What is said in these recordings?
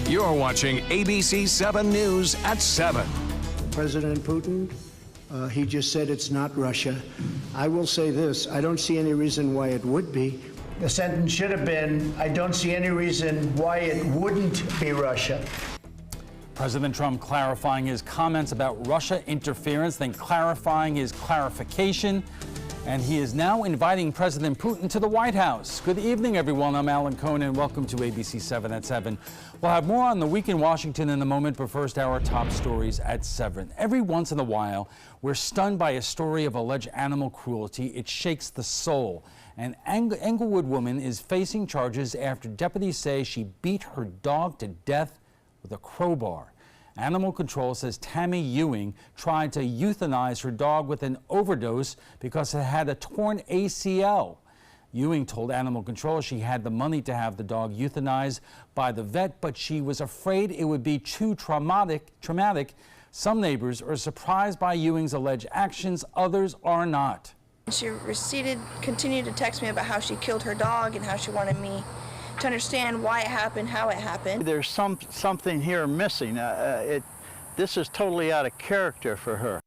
You're watching ABC7 News at 7. President Putin, he just said it's not Russia. I will say this, I don't see any reason why it would be. The sentence should have been, I don't see any reason why it wouldn't be Russia. President Trump clarifying his comments about Russia interference, then clarifying his clarification. And he is now inviting President Putin to the White House. Good evening, everyone. I'm Alan Cohen, and welcome to ABC7 at 7. We'll have more on the week in Washington in a moment, but first, our top stories at 7. Every once in a while, we're stunned by a story of alleged animal cruelty. It shakes the soul. An Englewood woman is facing charges after deputies say she beat her dog to death with a crowbar. Animal Control says Tammy Ewing tried to euthanize her dog with an overdose because it had a torn ACL. Ewing told Animal Control she had the money to have the dog euthanized by the vet, but she was afraid it would be too traumatic. Some neighbors are surprised by Ewing's alleged actions, others are not. She continued to text me about how she killed her dog and how she wanted me to understand why it happened, how it happened. There's something here missing. This is totally out of character for her.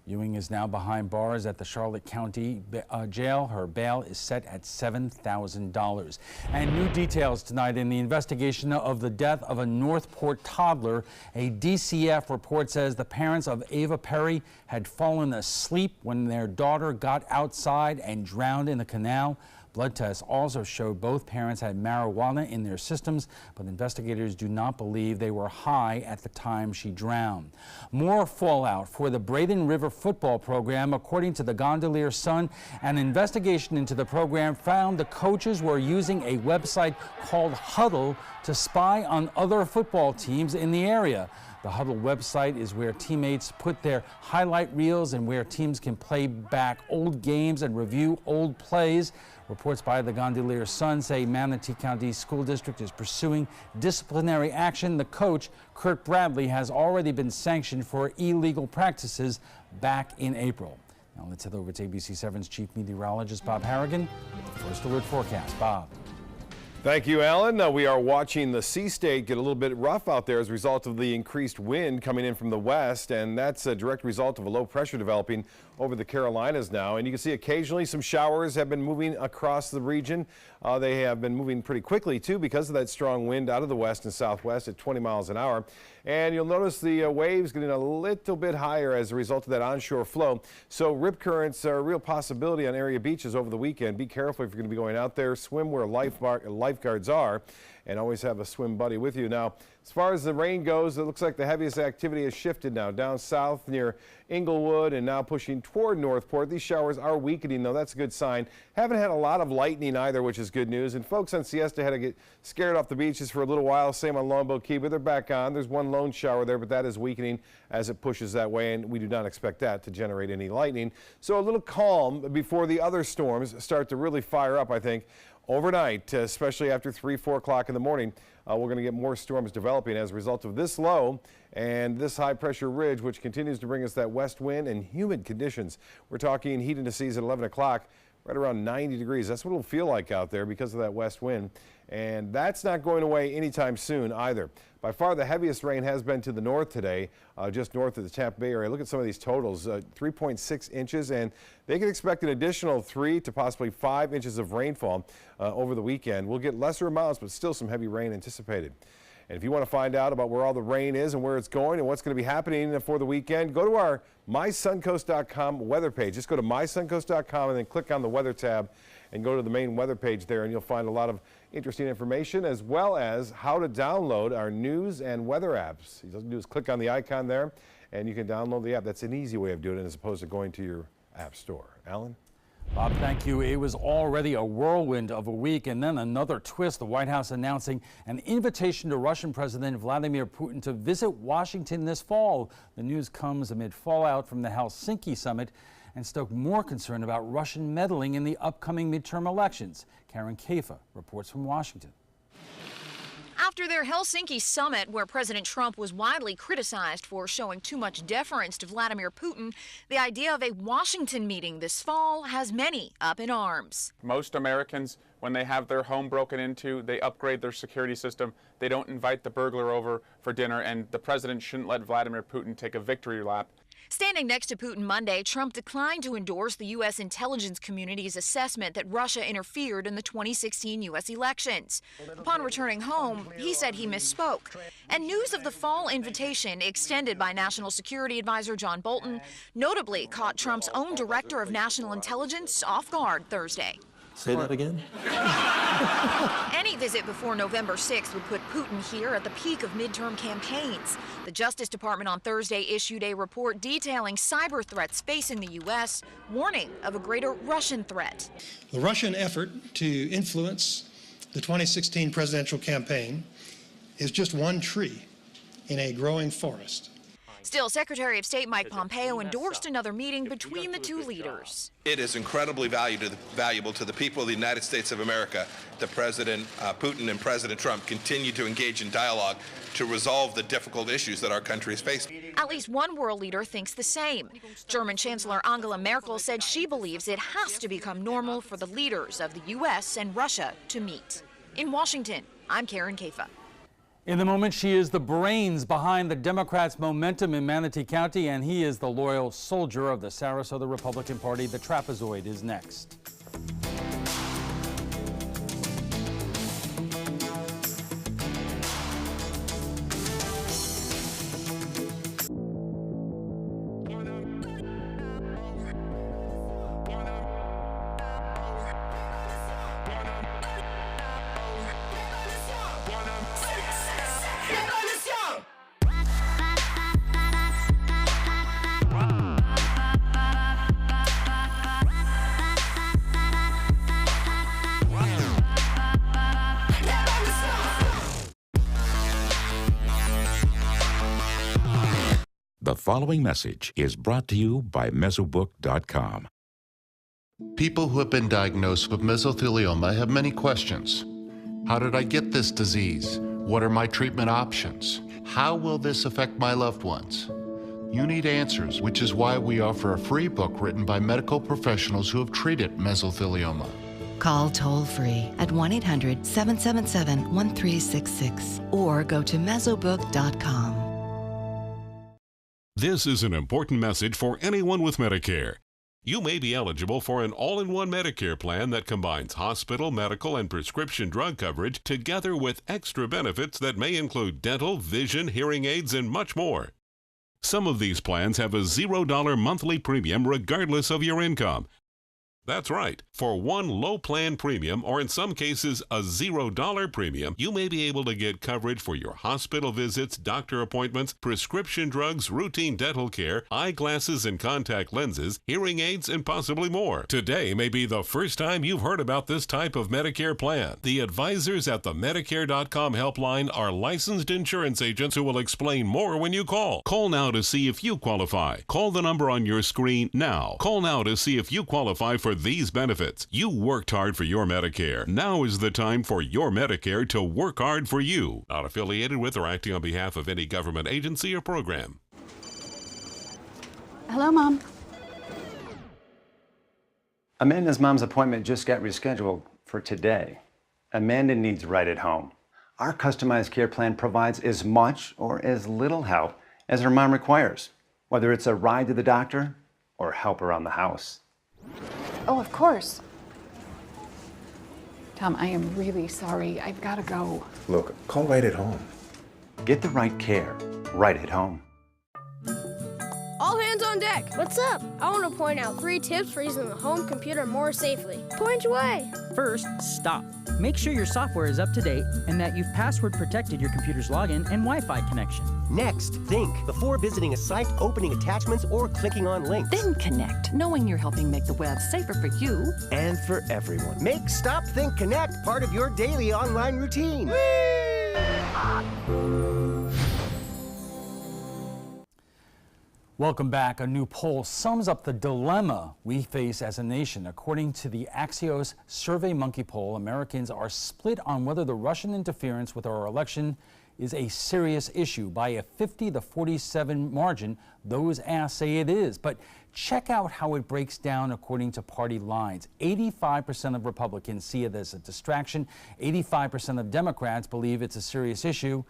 Ewing is now behind bars at the Charlotte County Jail. Her bail is set at $7,000. And new details tonight in the investigation of the death of a Northport toddler. A DCF report says the parents of Ava Perry had fallen asleep when their daughter got outside and drowned in the canal. Blood tests also showed both parents had marijuana in their systems, but investigators do not believe they were high at the time she drowned. More fallout for the Braden River football program. According to the Gondolier Sun, an investigation into the program found the coaches were using a website called Huddle to spy on other football teams in the area. The Huddle website is where teammates put their highlight reels and where teams can play back old games and review old plays. Reports by the Gondolier Sun say Manatee County School District is pursuing disciplinary action. The coach, Kurt Bradley, has already been sanctioned for illegal practices back in April. Now let's head over to ABC7's chief meteorologist, Bob Harrigan, with the first alert forecast. Bob. Thank you, Alan. We are watching the sea state get a little bit rough out there as a result of the increased wind coming in from the west, and that's a direct result of a low pressure developing over the Carolinas now. And you can see occasionally some showers have been moving across the region. They have been moving pretty quickly, too, because of that strong wind out of the west and southwest at 20 miles an hour. And you'll notice the waves getting a little bit higher as a result of that onshore flow. So rip currents are a real possibility on area beaches over the weekend. Be careful if you're going to be going out there. Swim where lifeguards are, and always have a swim buddy with you. Now, as far as the rain goes, it looks like the heaviest activity has shifted now down south near Englewood and now pushing toward Northport. These showers are weakening, though. That's a good sign. Haven't had a lot of lightning either, which is good news. And folks on Siesta had to get scared off the beaches for a little while. Same on Longboat Key, but they're back on. There's one lone shower there, but that is weakening as it pushes that way, and we do not expect that to generate any lightning. So a little calm before the other storms start to really fire up, I think. Overnight, especially after 3, 4 o'clock in the morning, we're going to get more storms developing as a result of this low and this high pressure ridge, which continues to bring us that west wind and humid conditions. We're talking heat indices at 11 o'clock, right around 90 degrees. That's what it'll feel like out there because of that west wind. And that's not going away anytime soon either. By far the heaviest rain has been to the north today, just north of the Tampa Bay area. Look at some of these totals, 3.6 inches, and they can expect an additional 3 to possibly 5 inches of rainfall over the weekend. We'll get lesser amounts, but still some heavy rain anticipated. And if you want to find out about where all the rain is and where it's going and what's going to be happening for the weekend, go to our mysuncoast.com weather page. Just go to mysuncoast.com and then click on the weather tab and go to the main weather page there, and you'll find a lot of interesting information as well as how to download our news and weather apps. All you have to do is click on the icon there and you can download the app. That's an easy way of doing it as opposed to going to your app store. Alan? Bob, thank you. It was already a whirlwind of a week, and then another twist. The White House announcing an invitation to Russian President Vladimir Putin to visit Washington this fall. The news comes amid fallout from the Helsinki summit and stoked more concern about Russian meddling in the upcoming midterm elections. Karen Kafa reports from Washington. After their Helsinki summit, where President Trump was widely criticized for showing too much deference to Vladimir Putin, the idea of a Washington meeting this fall has many up in arms. Most Americans when they have their home broken into, they upgrade their security system. They don't invite the burglar over for dinner, and the president shouldn't let Vladimir Putin take a victory lap. Standing next to Putin Monday, Trump declined to endorse the U.S. intelligence community's assessment that Russia interfered in the 2016 U.S. elections. Upon returning home, he said he misspoke. And news of the fall invitation extended by National Security Advisor John Bolton notably caught Trump's own director of national intelligence off guard Thursday. Say that again? Any visit before November 6th would put Putin here at the peak of midterm campaigns. The Justice Department on Thursday issued a report detailing cyber threats facing the U.S., warning of a greater Russian threat. The Russian effort to influence the 2016 presidential campaign is just one tree in a growing forest. Still, Secretary of State Mike Pompeo endorsed another meeting between the two leaders. It is incredibly valuable to the people of the United States of America that President Putin and President Trump continue to engage in dialogue to resolve the difficult issues that our country is facing. At least one world leader thinks the same. German Chancellor Angela Merkel said she believes it has to become normal for the leaders of the U.S. and Russia to meet. In Washington, I'm Karen Kafa. In the moment, she is the brains behind the Democrats' momentum in Manatee County, and he is the loyal soldier of the Sarasota Republican Party. The trapezoid is next. The following message is brought to you by Mesobook.com. People who have been diagnosed with mesothelioma have many questions. How did I get this disease? What are my treatment options? How will this affect my loved ones? You need answers, which is why we offer a free book written by medical professionals who have treated mesothelioma. Call toll-free at 1-800-777-1366 or go to Mesobook.com. This is an important message for anyone with Medicare. You may be eligible for an all-in-one Medicare plan that combines hospital, medical, and prescription drug coverage together with extra benefits that may include dental, vision, hearing aids, and much more. Some of these plans have a $0 monthly premium regardless of your income. That's right. For one low plan premium, or in some cases a $0 premium, you may be able to get coverage for your hospital visits, doctor appointments, prescription drugs, routine dental care, eyeglasses and contact lenses, hearing aids, and possibly more. Today may be the first time you've heard about this type of Medicare plan. The advisors at the Medicare.com helpline are licensed insurance agents who will explain more when you call. Call now to see if you qualify. Call the number on your screen now. Call now to see if you qualify for these benefits. You worked hard for your Medicare. Now is the time for your Medicare to work hard for you. Not affiliated with or acting on behalf of any government agency or program. Hello, Mom. Amanda's mom's appointment just got rescheduled for today. Amanda needs right at home. Our customized care plan provides as much or as little help as her mom requires, whether it's a ride to the doctor or help around the house. Oh, of course. Tom, I am really sorry. I've got to go. Look, call right at home. Get the right care right at home. All hands on deck. What's up? I want to point out 3 tips for using the home computer more safely. Point away. First, stop. Make sure your software is up to date and that you've password protected your computer's login and Wi-Fi connection. Next, think before visiting a site, opening attachments, or clicking on links. Then connect, knowing you're helping make the web safer for you and for everyone. Make Stop, Think, Connect part of your daily online routine. Welcome back. A new poll sums up the dilemma we face as a nation. According to the Axios SurveyMonkey poll, Americans are split on whether the Russian interference with our election is a serious issue. By a 50-47 margin, those asked say it is. But check out how it breaks down according to party lines. 85% of Republicans see it as a distraction. 85% of Democrats believe it's a serious issue.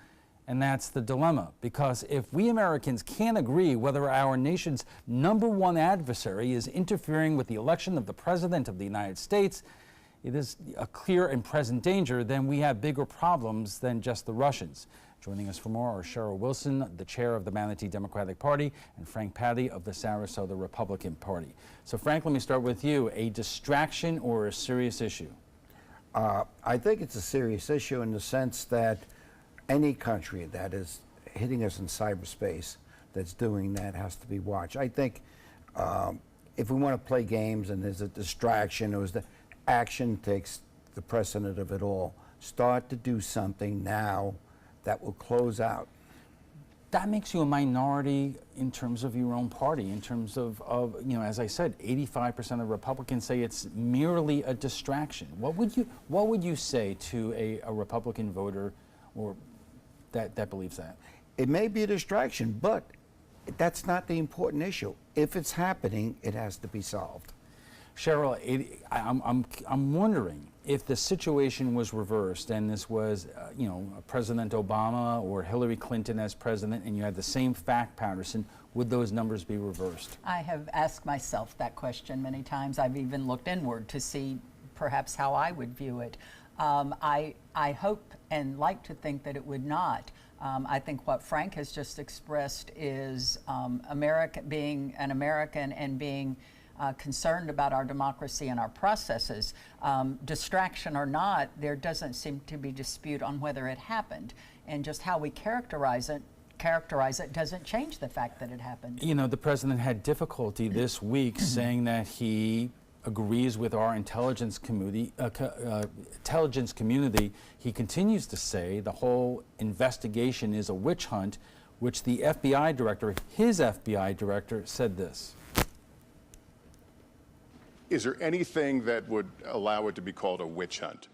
And that's the dilemma, because if we Americans can't agree whether our nation's #1 adversary is interfering with the election of the President of the United States, it is a clear and present danger, then we have bigger problems than just the Russians. Joining us for more are Cheryl Wilson, the chair of the Manatee Democratic Party, and Frank Patty of the Sarasota Republican Party. So Frank, let me start with you. A distraction or a serious issue? I think it's a serious issue in the sense that any country that is hitting us in cyberspace that's doing that has to be watched. I think if we want to play games and there's a distraction, the action takes the precedent of it all. Start to do something now that will close out. That makes you a minority in terms of your own party, in terms of you know, as I said, 85% of Republicans say it's merely a distraction. What would you say to a Republican voter or that believes that? It may be a distraction, but that's not the important issue. If it's happening, it has to be solved. Cheryl, I'm wondering if the situation was reversed and this was, you know, President Obama or Hillary Clinton as president, and you had the same fact pattern, would those numbers be reversed? I have asked myself that question many times. I've even looked inward to see perhaps how I would view it. I hope and like to think that it would not. I think what Frank has just expressed is being an American and being concerned about our democracy and our processes. Distraction or not, there doesn't seem to be dispute on whether it happened, and just how we characterize it doesn't change the fact that it happened. You know, the president had difficulty this week saying that he agrees with our intelligence community. He continues to say the whole investigation is a witch hunt, which the FBI director, his FBI director, said this. Is there anything that would allow it to be called a witch hunt?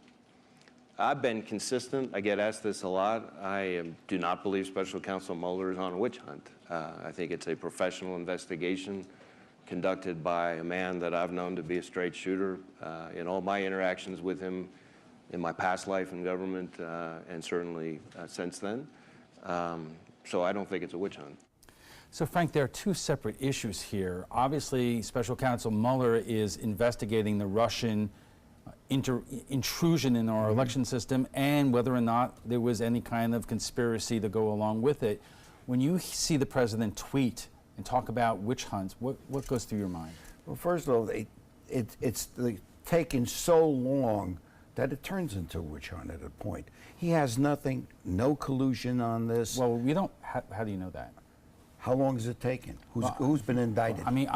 I've been consistent. I get asked this a lot. I do not believe Special Counsel Mueller is on a witch hunt. I think it's a professional investigation conducted by a man that I've known to be a straight shooter in all my interactions with him in my past life in government and certainly since then. So I don't think it's a witch hunt. So Frank, there are two separate issues here. Obviously, Special Counsel Mueller is investigating the Russian intrusion in our election system and whether or not there was any kind of conspiracy to go along with it. When you see the president tweet and talk about witch hunts, what goes through your mind? Well, first of all, it's taken so long that it turns into a witch hunt at a point. He has nothing, no collusion on this. Well, we don't. How do you know that? How long has it taken? Who's been indicted? I mean,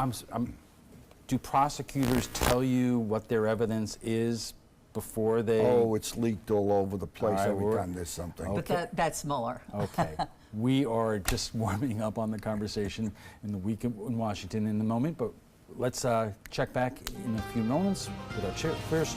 do prosecutors tell you what their evidence is before they? Oh, it's leaked all over the place every time there's something. Okay. But that's Mueller. Okay. We are just warming up on the conversation in the week in Washington in a moment, but let's check back in a few moments with our first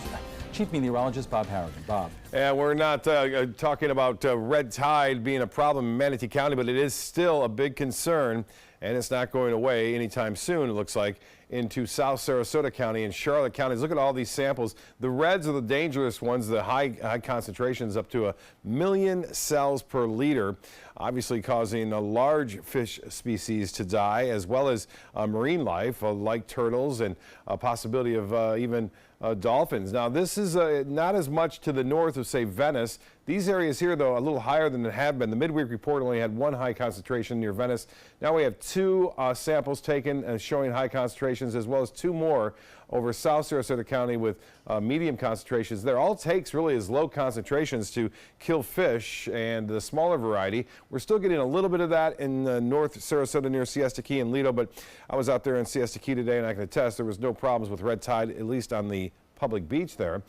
Chief Meteorologist, Bob Harrigan. Bob. And we're not talking about red tide being a problem in Manatee County, but it is still a big concern, and it's not going away anytime soon, it looks like, into South Sarasota County and Charlotte counties. Look at all these samples. The reds are the dangerous ones, the high concentrations up to 1 million cells per liter, obviously causing a large fish species to die, as well as marine life like turtles and a possibility of even dolphins. Now, this is not as much to the north of, say, Venice. These areas here, though, a little higher than it had been. The midweek report only had one high concentration near Venice. Now we have 2 samples taken showing high concentrations, as well as 2 more over South Sarasota County with medium concentrations. There, all it takes really is low concentrations to kill fish, and the smaller variety. We're still getting a little bit of that in North Sarasota near Siesta Key and Lido, but I was out there in Siesta Key today, and I can attest there was no problems with red tide, at least on the public beach there.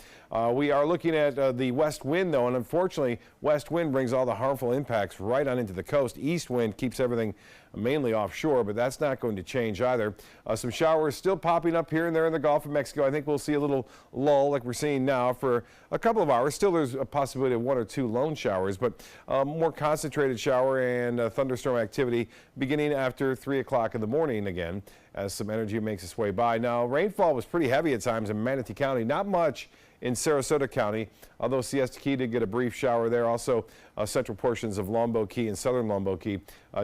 We are looking at the west wind, though, and unfortunately, west wind brings all the harmful impacts right on into the coast. East wind keeps everything mainly offshore, but that's not going to change either. Some showers still popping up here and there in the Gulf of Mexico. I think we'll see a little lull like we're seeing now for a couple of hours. Still, there's a possibility of 1 or 2 lone showers, but more concentrated shower and thunderstorm activity beginning after 3 o'clock in the morning again as some energy makes its way by. Now, rainfall was pretty heavy at times in Manatee County, not much in Sarasota County, although Siesta Key did get a brief shower there. Also, central portions of Longboat Key and southern Longboat Key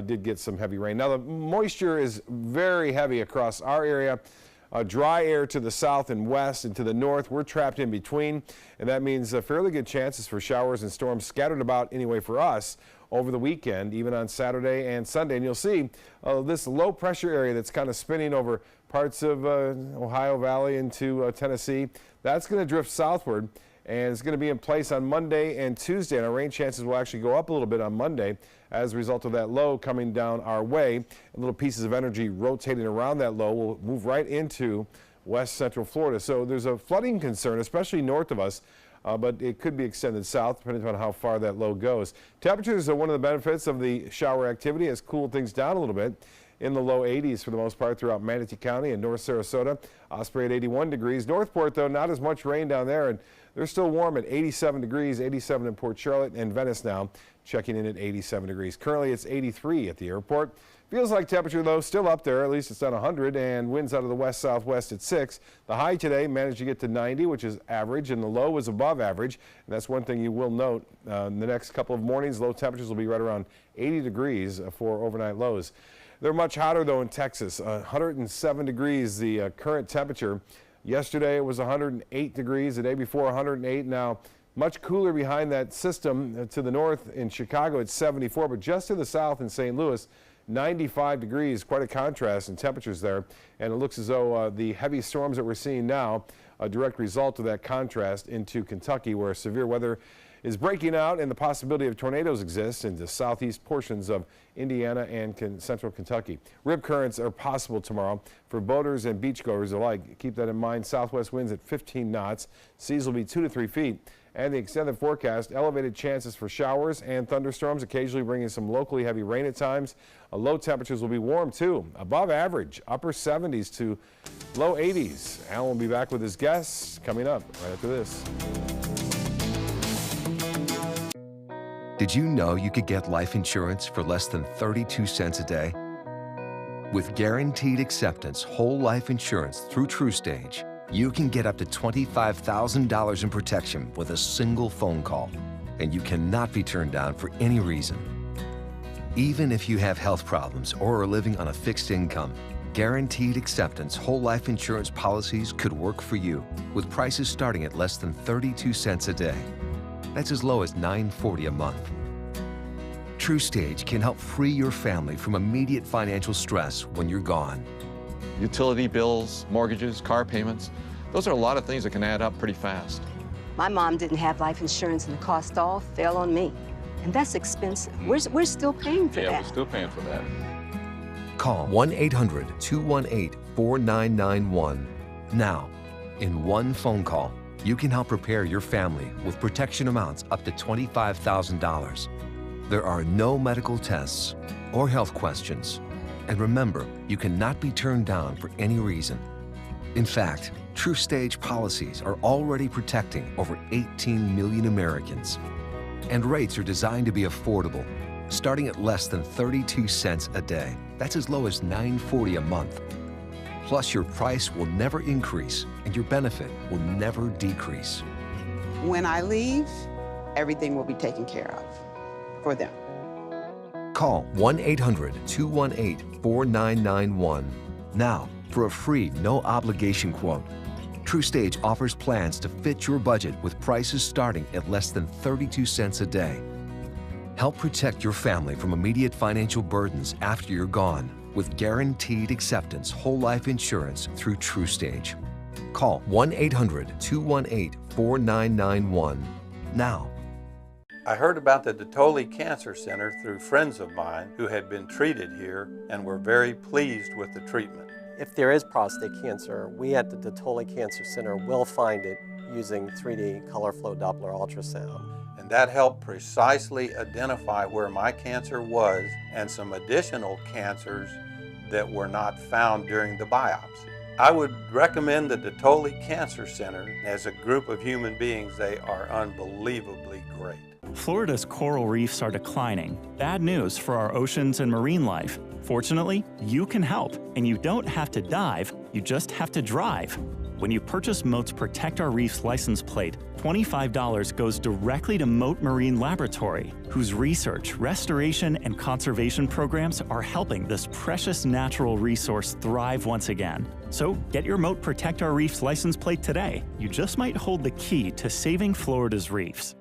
did get some heavy rain. Now, the moisture is very heavy across our area. Dry air to the south and west, and to the north, we're trapped in between, and that means fairly good chances for showers and storms scattered about anyway for us over the weekend, even on Saturday and Sunday. And you'll see this low pressure area that's kind of spinning over parts of Ohio Valley into Tennessee. That's going to drift southward, and it's going to be in place on Monday and Tuesday. And our rain chances will actually go up a little bit on Monday as a result of that low coming down our way. And little pieces of energy rotating around that low will move right into west central Florida. So there's a flooding concern, especially north of us. But it could be extended south depending on how far that low goes. Temperatures are one of the benefits of the shower activity. Has cooled things down a little bit in the low 80s for the most part throughout Manatee County and North Sarasota. Osprey at 81 degrees. Northport, though, not as much rain down there, and they're still warm at 87 degrees, 87 in Port Charlotte, and Venice now checking in at 87 degrees. Currently, it's 83 at the airport. Feels like temperature, though, still up there. At least it's on 100, and winds out of the west-southwest at 6. The high today managed to get to 90, which is average, and the low was above average. And that's one thing you will note. In the next couple of mornings, low temperatures will be right around 80 degrees for overnight lows. They're much hotter, though, in Texas. 107 degrees, the current temperature. Yesterday, it was 108 degrees. The day before, 108. Now, much cooler behind that system to the north in Chicago, it's 74, but just to the south in St. Louis, 95 degrees, quite a contrast in temperatures there. And it looks as though the heavy storms that we're seeing now, a direct result of that contrast into Kentucky, where severe weather is breaking out and the possibility of tornadoes exists in the southeast portions of Indiana and central Kentucky. Rip currents are possible tomorrow for boaters and beachgoers alike. Keep that in mind. Southwest winds at 15 knots. Seas will be 2 to 3 feet. And the extended forecast, elevated chances for showers and thunderstorms, occasionally bringing some locally heavy rain at times. Low temperatures will be warm, too, above average, upper 70s to low 80s. Alan will be back with his guests coming up right after this. Did you know you could get life insurance for less than 32 cents a day? With guaranteed acceptance whole life insurance through TruStage, you can get up to $25,000 in protection with a single phone call, and you cannot be turned down for any reason. Even if you have health problems or are living on a fixed income, guaranteed acceptance whole life insurance policies could work for you with prices starting at less than 32 cents a day. That's as low as $9.40 a month. TruStage can help free your family from immediate financial stress when you're gone. Utility bills, mortgages, car payments, those are a lot of things that can add up pretty fast. My mom didn't have life insurance and the cost all fell on me. And that's expensive. We're still paying for that. Yeah, we're still paying for that. Call 1-800-218-4991 now. In one phone call, you can help prepare your family with protection amounts up to $25,000. There are no medical tests or health questions. And remember, you cannot be turned down for any reason. In fact, TruStage policies are already protecting over 18 million Americans. And rates are designed to be affordable, starting at less than 32 cents a day. That's as low as $9.40 a month. Plus, your price will never increase and your benefit will never decrease. When I leave, everything will be taken care of for them. Call 1-800-218-4991 now for a free, no-obligation quote. TruStage offers plans to fit your budget with prices starting at less than 32 cents a day. Help protect your family from immediate financial burdens after you're gone with guaranteed acceptance whole life insurance through TruStage. Call 1-800-218-4991 now. I heard about the Detoli Cancer Center through friends of mine who had been treated here and were very pleased with the treatment. If there is prostate cancer, we at the Datoli Cancer Center will find it using 3D color flow Doppler ultrasound. And that helped precisely identify where my cancer was and some additional cancers that were not found during the biopsy. I would recommend the Datoli Cancer Center. As a group of human beings, they are unbelievably great. Florida's coral reefs are declining. Bad news for our oceans and marine life. Fortunately, you can help, and you don't have to dive, you just have to drive. When you purchase Moat's Protect Our Reefs license plate, $25 goes directly to Moat Marine Laboratory, whose research, restoration, and conservation programs are helping this precious natural resource thrive once again. So get your Moat Protect Our Reefs license plate today. You just might hold the key to saving Florida's reefs.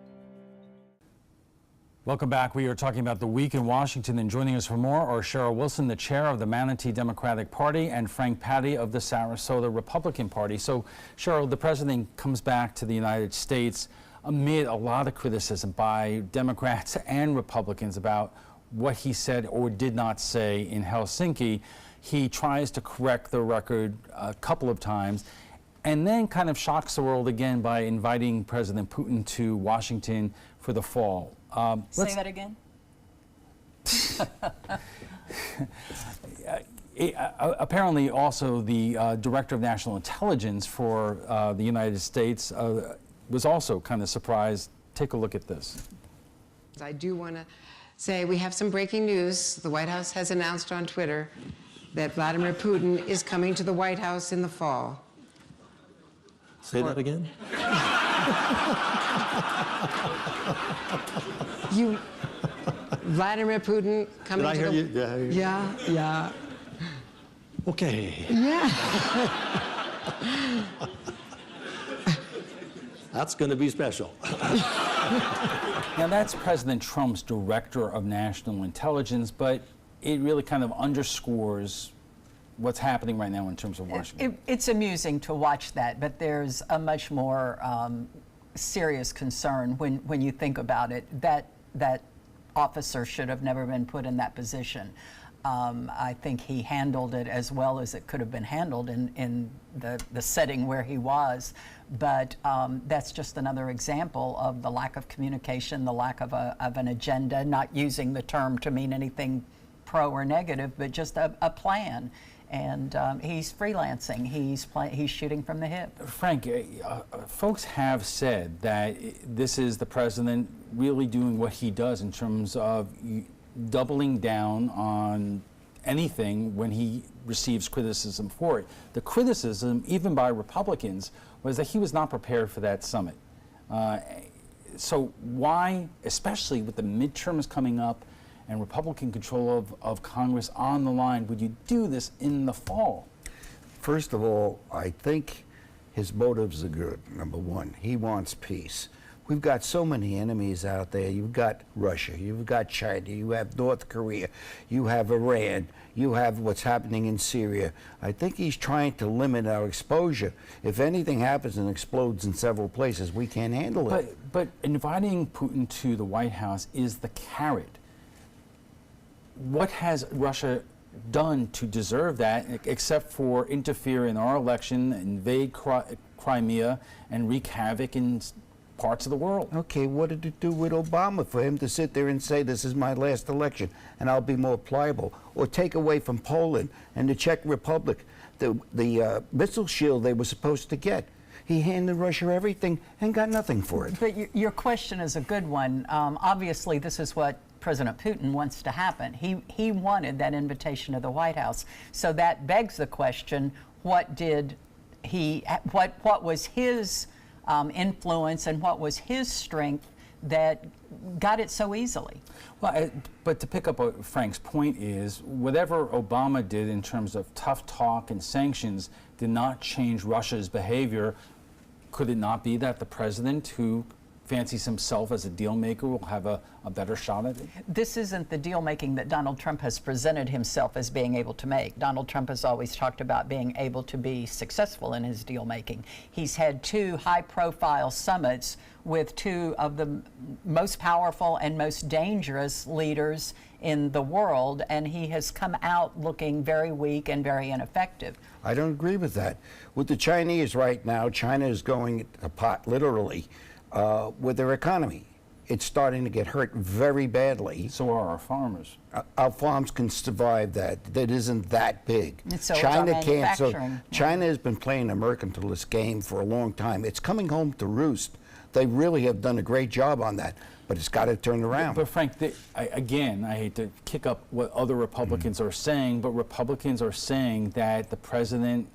Welcome back. We are talking about the week in Washington, and joining us for more are Cheryl Wilson, the chair of the Manatee Democratic Party, and Frank Patty of the Sarasota Republican Party. So, Cheryl, the president comes back to the United States amid a lot of criticism by Democrats and Republicans about what he said or did not say in Helsinki. He tries to correct the record a couple of times and then kind of shocks the world again by inviting President Putin to Washington for the fall. Say that again. Apparently, also the Director of National Intelligence for the United States was also kind of surprised. Take a look at this. I do want to say we have some breaking news. The White House has announced on Twitter that Vladimir Putin is coming to the White House in the fall. Say that again? Vladimir Putin coming Did I to hear the... you? Yeah. Okay. Yeah. That's going to be special. Now, that's President Trump's Director of National Intelligence, but it really kind of underscores what's happening right now in terms of Washington. It's amusing to watch that, but there's a much more serious concern when you think about it. That officer should have never been put in that position. I think he handled it as well as it could have been handled in the setting where he was. But that's just another example of the lack of communication, the lack of an agenda, not using the term to mean anything pro or negative, but just a plan. And he's freelancing. He's shooting from the hip. Frank, folks have said that this is the president really doing what he does in terms of doubling down on anything when he receives criticism for it. The criticism, even by Republicans, was that he was not prepared for that summit. So why, especially with the midterms coming up and Republican control of Congress on the line, would you do this in the fall? First of all, I think his motives are good. Number one, he wants peace. We've got so many enemies out there. You've got Russia, you've got China, you have North Korea, you have Iran, you have what's happening in Syria. I think he's trying to limit our exposure. If anything happens and explodes in several places, we can't handle it. But inviting Putin to the White House is the carrot. What has Russia done to deserve that, except for interfere in our election, invade Crimea, and wreak havoc in parts of the world? Okay, what did it do with Obama for him to sit there and say, this is my last election and I'll be more pliable? Or take away from Poland and the Czech Republic the missile shield they were supposed to get? He handed Russia everything and got nothing for it. But your question is a good one. Obviously, this is what President Putin wants to happen. He wanted that invitation to the White House. So that begs the question, what was his influence and what was his strength that got it so easily? Well, but to pick up Frank's point is, whatever Obama did in terms of tough talk and sanctions did not change Russia's behavior. Could it not be that the president, who fancies himself as a deal maker will have a better shot at it? This isn't the deal making that Donald Trump has presented himself as being able to make. Donald Trump has always talked about being able to be successful in his deal making. He's had 2 high-profile summits with 2 of the most powerful and most dangerous leaders in the world, and he has come out looking very weak and very ineffective. I don't agree with that. With the Chinese right now, China is going apart, literally, with their economy. It's starting to get hurt very badly. So are our farmers. Our farms can survive that. That isn't that big. And so China can't. So China has been playing a mercantilist game for a long time. It's coming home to roost. They really have done a great job on that, but it's got to turn around. But Frank, again, I hate to kick up what other Republicans are saying, but Republicans are saying that the president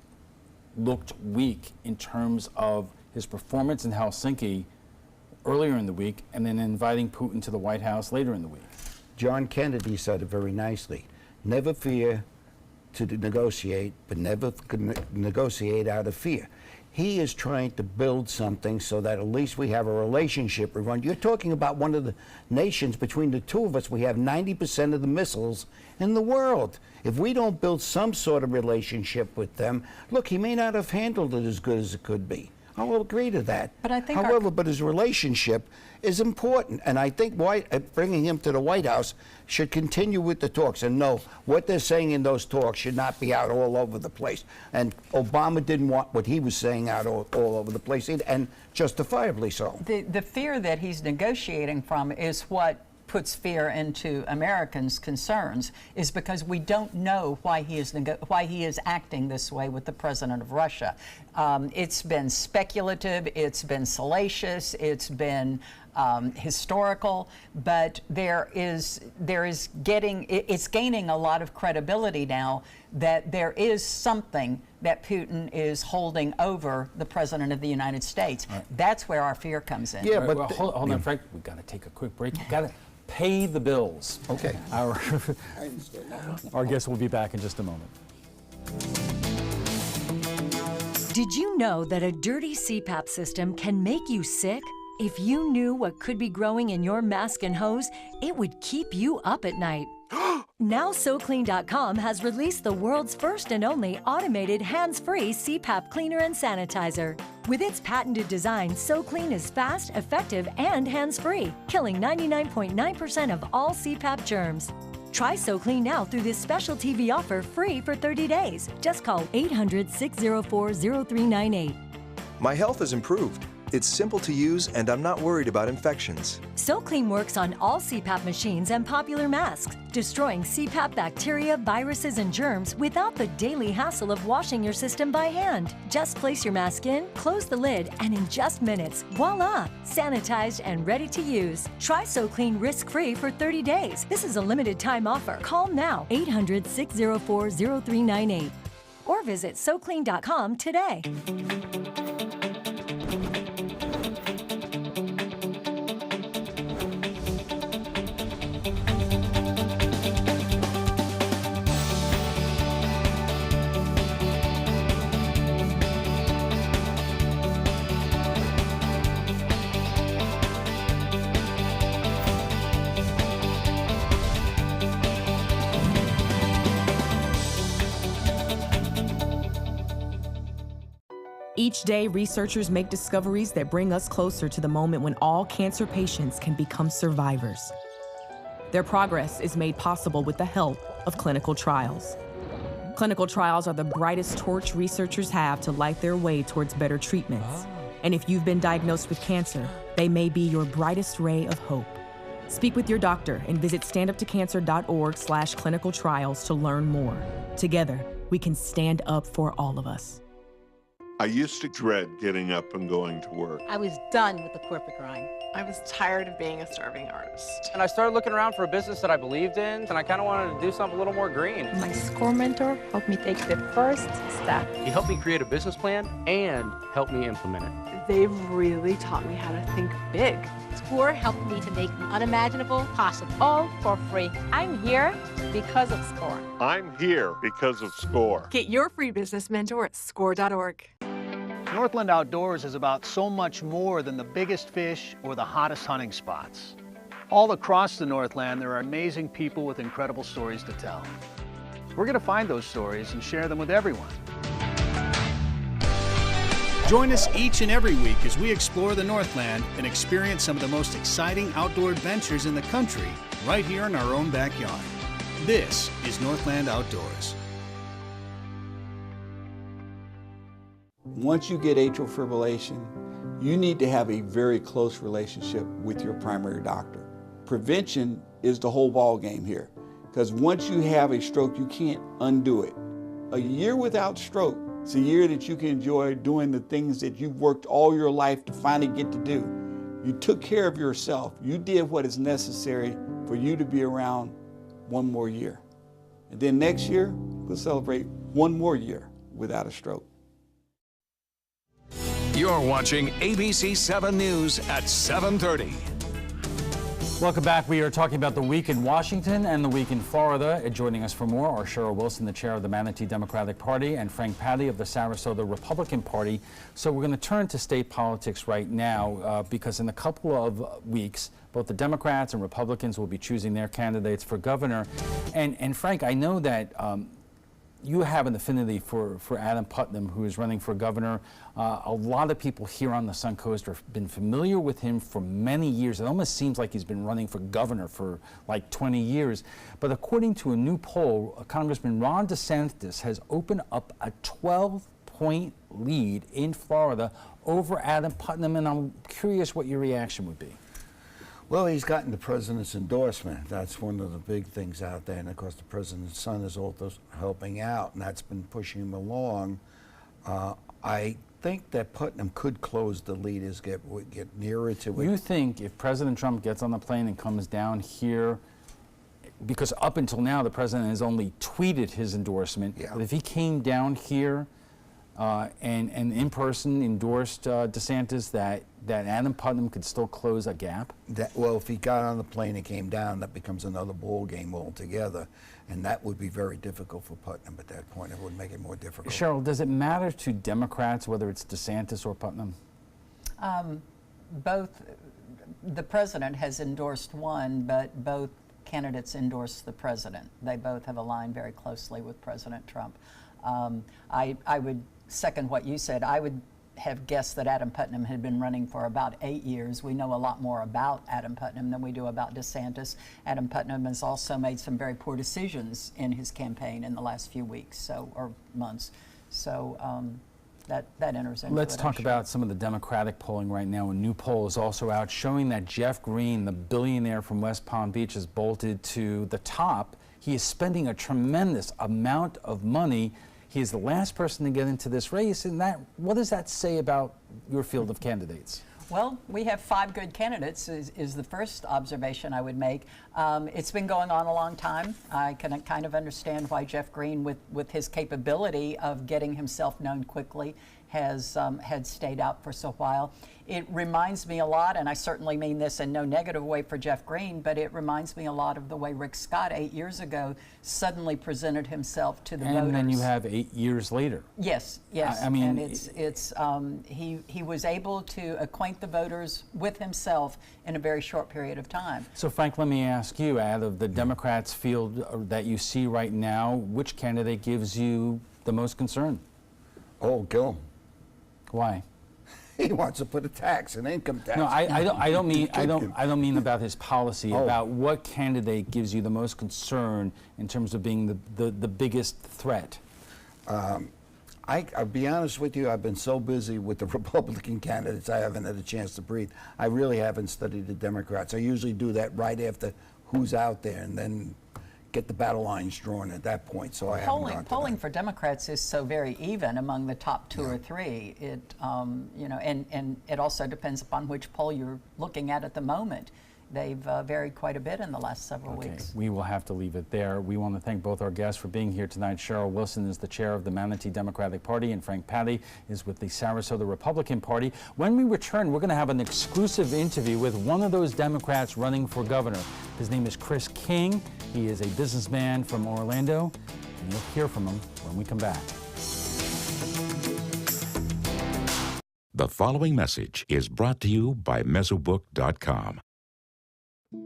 looked weak in terms of his performance in Helsinki earlier in the week and then inviting Putin to the White House later in the week. John Kennedy said it very nicely. Never fear to negotiate, but never negotiate out of fear. He is trying to build something so that at least we have a relationship. You're talking about one of the nations, between the 2 of us, we have 90% of the missiles in the world. If we don't build some sort of relationship with them, look, he may not have handled it as good as it could be. I will agree to that. But I think however, but his relationship is important, and I think bringing him to the White House should continue with the talks. And no, what they're saying in those talks should not be out all over the place. And Obama didn't want what he was saying out all over the place, and justifiably so. The fear that he's negotiating from is what puts fear into Americans' concerns, is because we don't know why he is acting this way with the president of Russia. It's been speculative, it's been salacious, it's been historical, but it's gaining a lot of credibility now that there is something that Putin is holding over the president of the United States. Right. That's where our fear comes in. Yeah, but hold on, Frank. We've got to take a quick break. We've got to pay the bills. Okay. Our guest will be back in just a moment. Did you know that a dirty CPAP system can make you sick? If you knew what could be growing in your mask and hose, it would keep you up at night. Now SoClean.com has released the world's first and only automated hands-free CPAP cleaner and sanitizer. With its patented design, SoClean is fast, effective, and hands-free, killing 99.9% of all CPAP germs. Try SoClean now through this special TV offer, free for 30 days. Just call 800-604-0398. My health has improved. It's simple to use, and I'm not worried about infections. SoClean works on all CPAP machines and popular masks, destroying CPAP bacteria, viruses, and germs without the daily hassle of washing your system by hand. Just place your mask in, close the lid, and in just minutes, voila! Sanitized and ready to use. Try SoClean risk-free for 30 days. This is a limited time offer. Call now, 800-604-0398. Or visit SoClean.com today. Each day, researchers make discoveries that bring us closer to the moment when all cancer patients can become survivors. Their progress is made possible with the help of clinical trials. Clinical trials are the brightest torch researchers have to light their way towards better treatments. And if you've been diagnosed with cancer, they may be your brightest ray of hope. Speak with your doctor and visit standuptocancer.org/clinical trials to learn more. Together, we can stand up for all of us. I used to dread getting up and going to work. I was done with the corporate grind. I was tired of being a starving artist. And I started looking around for a business that I believed in, and I kind of wanted to do something a little more green. My SCORE mentor helped me take the first step. He helped me create a business plan and helped me implement it. They've really taught me how to think big. SCORE helped me to make the unimaginable possible, all for free. I'm here because of SCORE. I'm here because of SCORE. Get your free business mentor at SCORE.org. Northland Outdoors is about so much more than the biggest fish or the hottest hunting spots. All across the Northland, there are amazing people with incredible stories to tell. We're going to find those stories and share them with everyone. Join us each and every week as we explore the Northland and experience some of the most exciting outdoor adventures in the country right here in our own backyard. This is Northland Outdoors. Once you get atrial fibrillation, you need to have a very close relationship with your primary doctor. Prevention is the whole ball game here, because once you have a stroke, you can't undo it. A year without stroke is a year that you can enjoy doing the things that you've worked all your life to finally get to do. You took care of yourself. You did what is necessary for you to be around one more year. And then next year, we'll celebrate one more year without a stroke. You're watching ABC7 News at 7:30. Welcome back. We are talking about the week in Washington and the week in Florida. Joining us for more are Cheryl Wilson, the chair of the Manatee Democratic Party, and Frank Patty of the Sarasota Republican Party. So we're going to turn to state politics right now because in a couple of weeks, both the Democrats and Republicans will be choosing their candidates for governor. And Frank, I know that you have an affinity for Adam Putnam, who is running for governor. A lot of people here on the Suncoast have been familiar with him for many years. It almost seems like he's been running for governor for like 20 years. But according to a new poll, Congressman Ron DeSantis has opened up a 12-point lead in Florida over Adam Putnam, and I'm curious what your reaction would be. Well, he's gotten the president's endorsement. That's one of the big things out there. And of course, the president's son is also helping out, and that's been pushing him along. I think that Putnam could close the lead as get nearer to it. You think if President Trump gets on the plane and comes down here, because up until now the president has only tweeted his endorsement, but if he came down here and in person endorsed DeSantis, that Adam Putnam could still close a gap? Well, if he got on the plane and came down, that becomes another ball game altogether, and that would be very difficult for Putnam at that point. It would make it more difficult. Cheryl, does it matter to Democrats whether it's DeSantis or Putnam? Both. The president has endorsed one, but both candidates endorsed the president. They both have aligned very closely with President Trump. I would second what you said. I would have guessed that Adam Putnam had been running for about 8 years. We know a lot more about Adam Putnam than we do about DeSantis. Adam Putnam has also made some very poor decisions in his campaign in the last few weeks or months. So that enters into it. Let's talk about some of the Democratic polling right now. A new poll is also out showing that Jeff Green, the billionaire from West Palm Beach, has bolted to the top. He is spending a tremendous amount of money. He is the last person to get into this race, and what does that say about your field of candidates? Well, we have 5 good candidates is the first observation I would make. It's been going on a long time. I can kind of understand why Jeff Green, with his capability of getting himself known quickly, has had stayed out for so while. It reminds me a lot, and I certainly mean this in no negative way for Jeff Green, but it reminds me a lot of the way Rick Scott 8 years ago suddenly presented himself to the voters. And then you have 8 years later. Yes. I mean, and he was able to acquaint the voters with himself in a very short period of time. So Frank, let me ask you, out of the Democrats field that you see right now, which candidate gives you the most concern? Oh, Gillum. Why? He wants to put a tax, an income tax. No, I don't mean about his policy. About what candidate gives you the most concern in terms of being the biggest threat. I'll be honest with you. I've been so busy with the Republican candidates, I haven't had a chance to breathe. I really haven't studied the Democrats. I usually do that right after who's out there, and then get the battle lines drawn at that point. So I haven't gone to polling for Democrats is so very even among the top 2 or 3. It and it also depends upon which poll you're looking at the moment. They've varied quite a bit in the last several weeks. We will have to leave it there. We want to thank both our guests for being here tonight. Cheryl Wilson is the chair of the Manatee Democratic Party, and Frank Patty is with the Sarasota Republican Party. When we return, we're going to have an exclusive interview with one of those Democrats running for governor. His name is Chris King. He is a businessman from Orlando, and you'll hear from him when we come back. The following message is brought to you by Mesobook.com.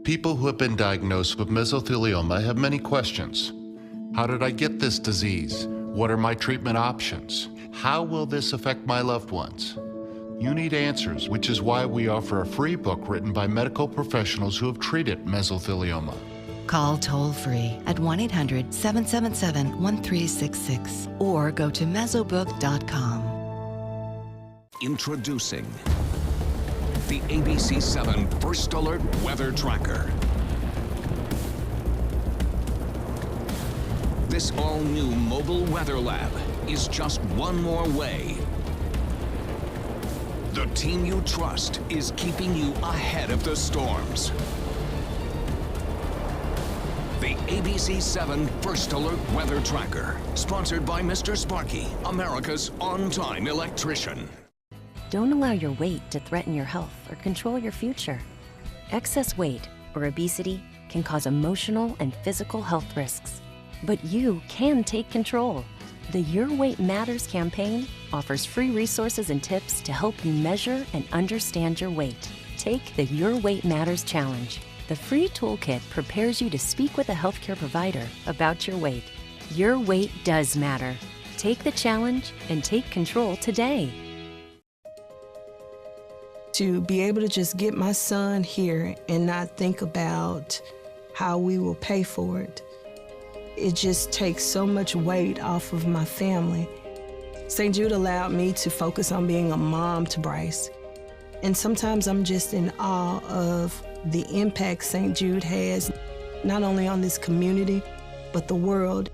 People who have been diagnosed with mesothelioma have many questions. How did I get this disease? What are my treatment options? How will this affect my loved ones? You need answers, which is why we offer a free book written by medical professionals who have treated mesothelioma. Call toll-free at 1-800-777-1366 or go to Mesobook.com. Introducing the ABC7 First Alert Weather Tracker. This all-new mobile weather lab is just one more way. The team you trust is keeping you ahead of the storms. The ABC7 First Alert Weather Tracker, sponsored by Mr. Sparky, America's on-time electrician. Don't allow your weight to threaten your health or control your future. Excess weight or obesity can cause emotional and physical health risks. But you can take control. The Your Weight Matters campaign offers free resources and tips to help you measure and understand your weight. Take the Your Weight Matters Challenge. The free toolkit prepares you to speak with a healthcare provider about your weight. Your weight does matter. Take the challenge and take control today. To be able to just get my son here and not think about how we will pay for it, it just takes so much weight off of my family. St. Jude allowed me to focus on being a mom to Bryce. And sometimes I'm just in awe of the impact St. Jude has, not only on this community, but the world.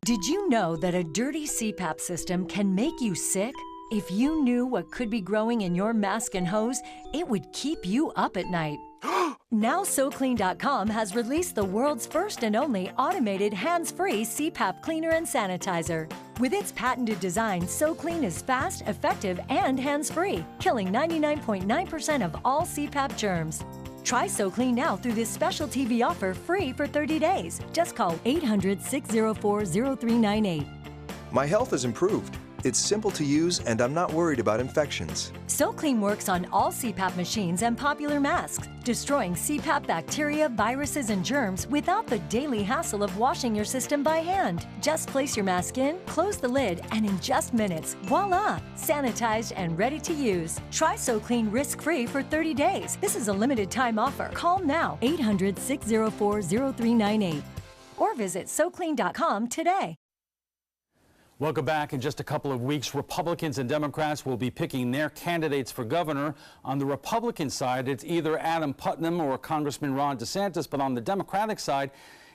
Did you know that a dirty CPAP system can make you sick? If you knew what could be growing in your mask and hose, it would keep you up at night. Now SoClean.com has released the world's first and only automated hands-free CPAP cleaner and sanitizer. With its patented design, SoClean is fast, effective, and hands-free, killing 99.9% of all CPAP germs. Try SoClean now through this special TV offer free for 30 days. Just call 800-604-0398. My health has improved. It's simple to use, and I'm not worried about infections. SoClean works on all CPAP machines and popular masks, destroying CPAP bacteria, viruses, and germs without the daily hassle of washing your system by hand. Just place your mask in, close the lid, and in just minutes, voila! Sanitized and ready to use. Try SoClean risk-free for 30 days. This is a limited time offer. Call now, 800-604-0398, or visit SoClean.com today. Welcome back. In just a couple of weeks, Republicans and Democrats will be picking their candidates for governor. On the Republican side, it's either Adam Putnam or Congressman Ron DeSantis, but on the Democratic side,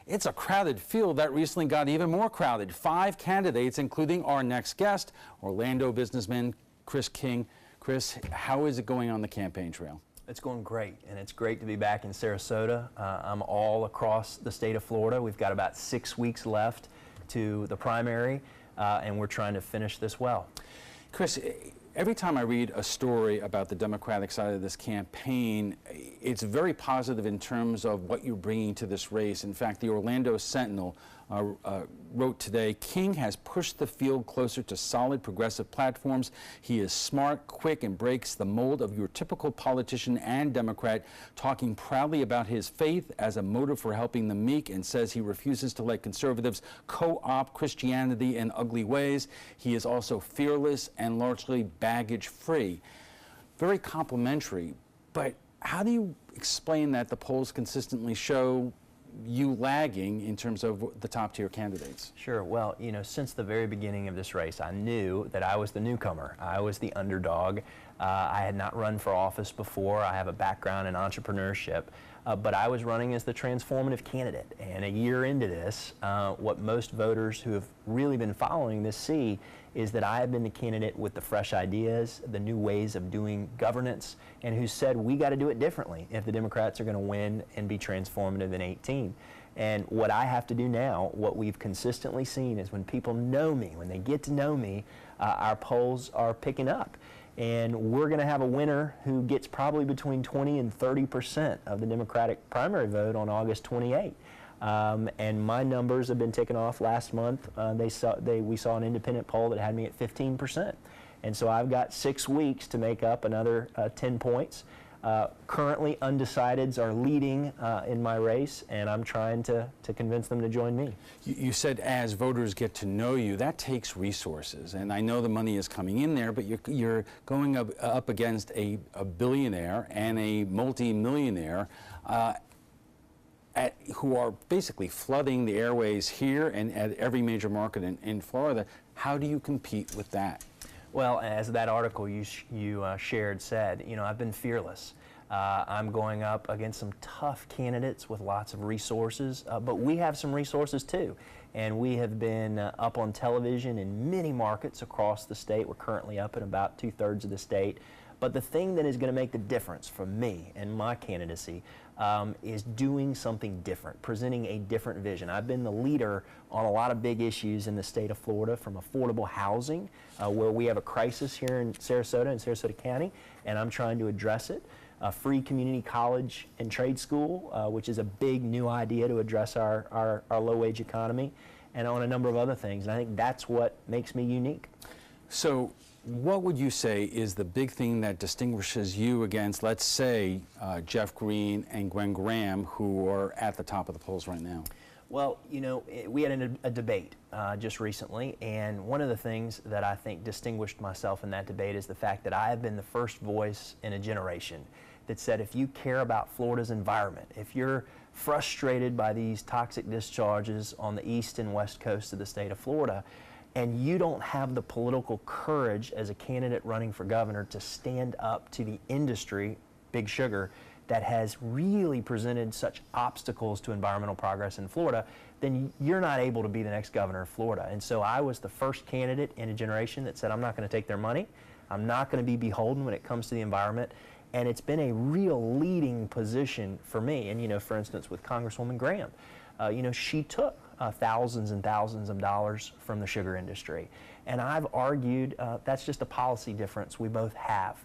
it's a crowded field that recently got even more crowded. 5 candidates, including our next guest, Orlando businessman Chris King. Chris, how is it going on the campaign trail? It's going great, and it's great to be back in Sarasota. I'm all across the state of Florida. We've got about 6 weeks left to the primary. And we're trying to finish this well. Chris, every time I read a story about the Democratic side of this campaign, it's very positive in terms of what you're bringing to this race. In fact, the Orlando Sentinel wrote today, King has pushed the field closer to solid progressive platforms. He is smart, quick, and breaks the mold of your typical politician and Democrat, talking proudly about his faith as a motive for helping the meek, and says he refuses to let conservatives co-opt Christianity in ugly ways. He is also fearless and largely baggage-free. Very complimentary, but how do you explain that the polls consistently show you lagging in terms of the top tier candidates? Sure. Well, you know, since the very beginning of this race, I knew that I was the newcomer. I was the underdog. I had not run for office before. I have a background in entrepreneurship, but I was running as the transformative candidate. And a year into this, what most voters who have really been following this see is that I have been the candidate with the fresh ideas, the new ways of doing governance, and who said we got to do it differently if the Democrats are going to win and be transformative in 18. And what I have to do now, what we've consistently seen, is when people know me, when they get to know me, our polls are picking up. And we're going to have a winner who gets probably between 20 and 30% of the Democratic primary vote on August 28. And my numbers have been taken off last month. We saw an independent poll that had me at 15%. And so I've got 6 weeks to make up another 10 points. Currently, undecideds are leading in my race, and I'm trying to convince them to join me. You said as voters get to know you, that takes resources, and I know the money is coming in there, but you're going up against a billionaire and a multi-millionaire who are basically flooding the airways here and at every major market in Florida. How do you compete with that? Well, as that article you shared said, I've been fearless. I'm going up against some tough candidates with lots of resources, but we have some resources too. And we have been up on television in many markets across the state. We're currently up in about 2/3 of the state. But the thing that is going to make the difference for me and my candidacy is doing something different, presenting a different vision. I've been the leader on a lot of big issues in the state of Florida, from affordable housing, where we have a crisis here in Sarasota County, and I'm trying to address it. Free community college and trade school, which is a big new idea to address our low-wage economy, and on a number of other things. And I think that's what makes me unique. So what would you say is the big thing that distinguishes you against, let's say, Jeff Green and Gwen Graham, who are at the top of the polls right now? Well, we had a debate just recently, and one of the things that I think distinguished myself in that debate is the fact that I have been the first voice in a generation that said, if you care about Florida's environment, if you're frustrated by these toxic discharges on the east and west coast of the state of Florida, and you don't have the political courage as a candidate running for governor to stand up to the industry, Big Sugar, that has really presented such obstacles to environmental progress in Florida, then you're not able to be the next governor of Florida. And so I was the first candidate in a generation that said, I'm not going to take their money. I'm not going to be beholden when it comes to the environment. And it's been a real leading position for me. And, for instance, with Congresswoman Graham, she took thousands and thousands of dollars from the sugar industry. And I've argued that's just a policy difference we both have,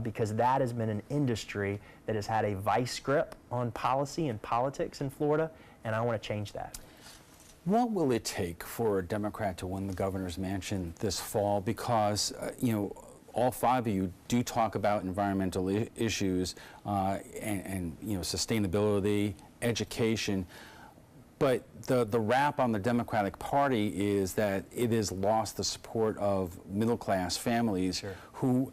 because that has been an industry that has had a vice grip on policy and politics in Florida, and I want to change that. What will it take for a Democrat to win the governor's mansion this fall? Because, all five of you do talk about environmental issues and sustainability, education. But the rap on the Democratic Party is that it has lost the support of middle-class families. Sure. Who,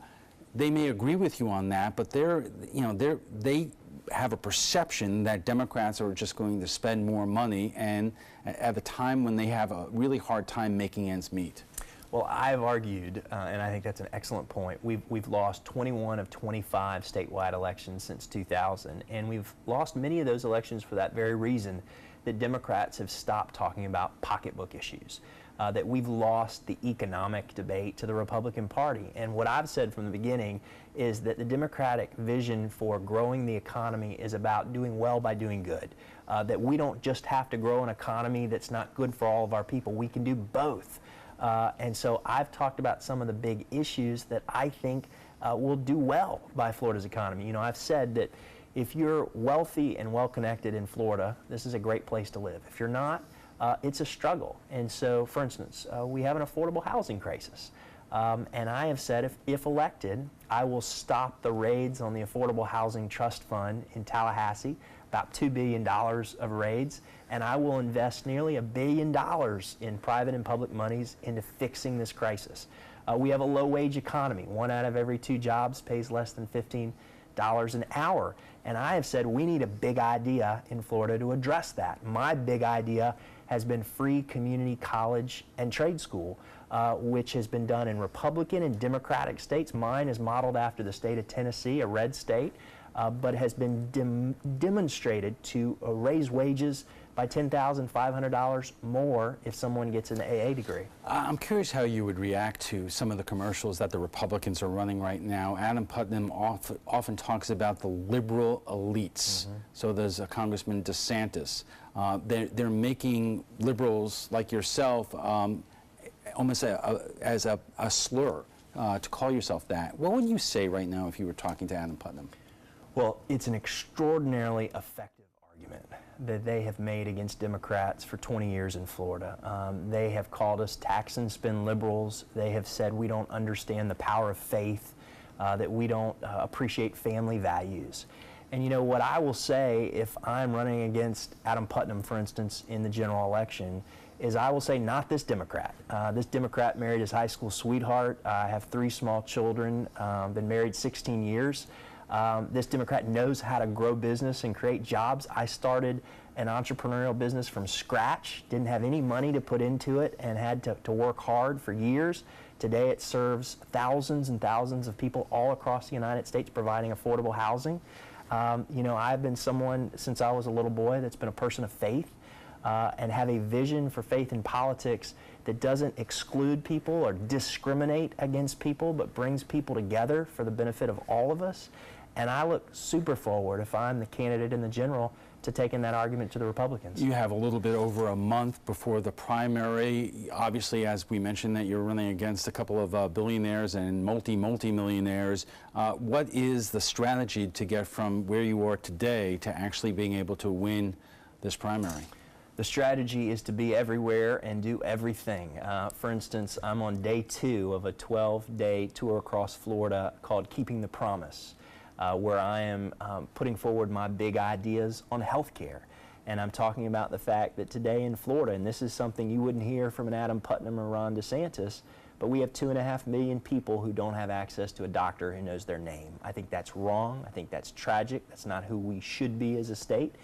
they may agree with you on that, but they have a perception that Democrats are just going to spend more money, and at a time when they have a really hard time making ends meet. Well, I've argued, and I think that's an excellent point, we've lost 21 of 25 statewide elections since 2000, and we've lost many of those elections for that very reason, that Democrats have stopped talking about pocketbook issues, that we've lost the economic debate to the Republican Party. And what I've said from the beginning is that the Democratic vision for growing the economy is about doing well by doing good, that we don't just have to grow an economy that's not good for all of our people. We can do both. And so I've talked about some of the big issues that I think will do well by Florida's economy. I've said that if you're wealthy and well-connected in Florida, this is a great place to live. If you're not, it's a struggle. And so, for instance, we have an affordable housing crisis. And I have said if elected, I will stop the raids on the Affordable Housing Trust Fund in Tallahassee, about $2 billion of raids, and I will invest nearly $1 billion in private and public monies into fixing this crisis. We have a low-wage economy. 1 out of every 2 jobs pays less than $15 an hour. And I have said we need a big idea in Florida to address that. My big idea has been free community college and trade school, which has been done in Republican and Democratic states. Mine is modeled after the state of Tennessee, a red state, but has been demonstrated to raise wages by $10,500 more if someone gets an AA degree. I'm curious how you would react to some of the commercials that the Republicans are running right now. Adam Putnam often talks about the liberal elites. Mm-hmm. So there's a Congressman DeSantis. They're making liberals like yourself almost as a slur to call yourself that. What would you say right now if you were talking to Adam Putnam? Well, it's an extraordinarily effective argument that they have made against Democrats for 20 years in Florida. They have called us tax and spend liberals. They have said we don't understand the power of faith, that we don't appreciate family values. And you know what I will say if I'm running against Adam Putnam, for instance, in the general election, is I will say not this Democrat. This Democrat married his high school sweetheart. I have 3 small children, been married 16 years. This Democrat knows how to grow business and create jobs. I started an entrepreneurial business from scratch, didn't have any money to put into it, and had to work hard for years. Today it serves thousands and thousands of people all across the United States, providing affordable housing. You know, I've been someone since I was a little boy that's been a person of faith, and have a vision for faith in politics that doesn't exclude people or discriminate against people, but brings people together for the benefit of all of us. And I look super forward, if I'm the candidate in the general, to taking that argument to the Republicans. You have a little bit over a month before the primary. Obviously, as we mentioned, that you're running against a couple of billionaires and multi-millionaires. What is the strategy to get from where you are today to actually being able to win this primary? The strategy is to be everywhere and do everything. For instance, I'm on day 2 of a 12-day tour across Florida called Keeping the Promise, where I am putting forward my big ideas on healthcare. And I'm talking about the fact that today in Florida, and this is something you wouldn't hear from an Adam Putnam or Ron DeSantis, but we have 2.5 million people who don't have access to a doctor who knows their name. I think that's wrong. I think that's tragic. That's not who we should be as a state.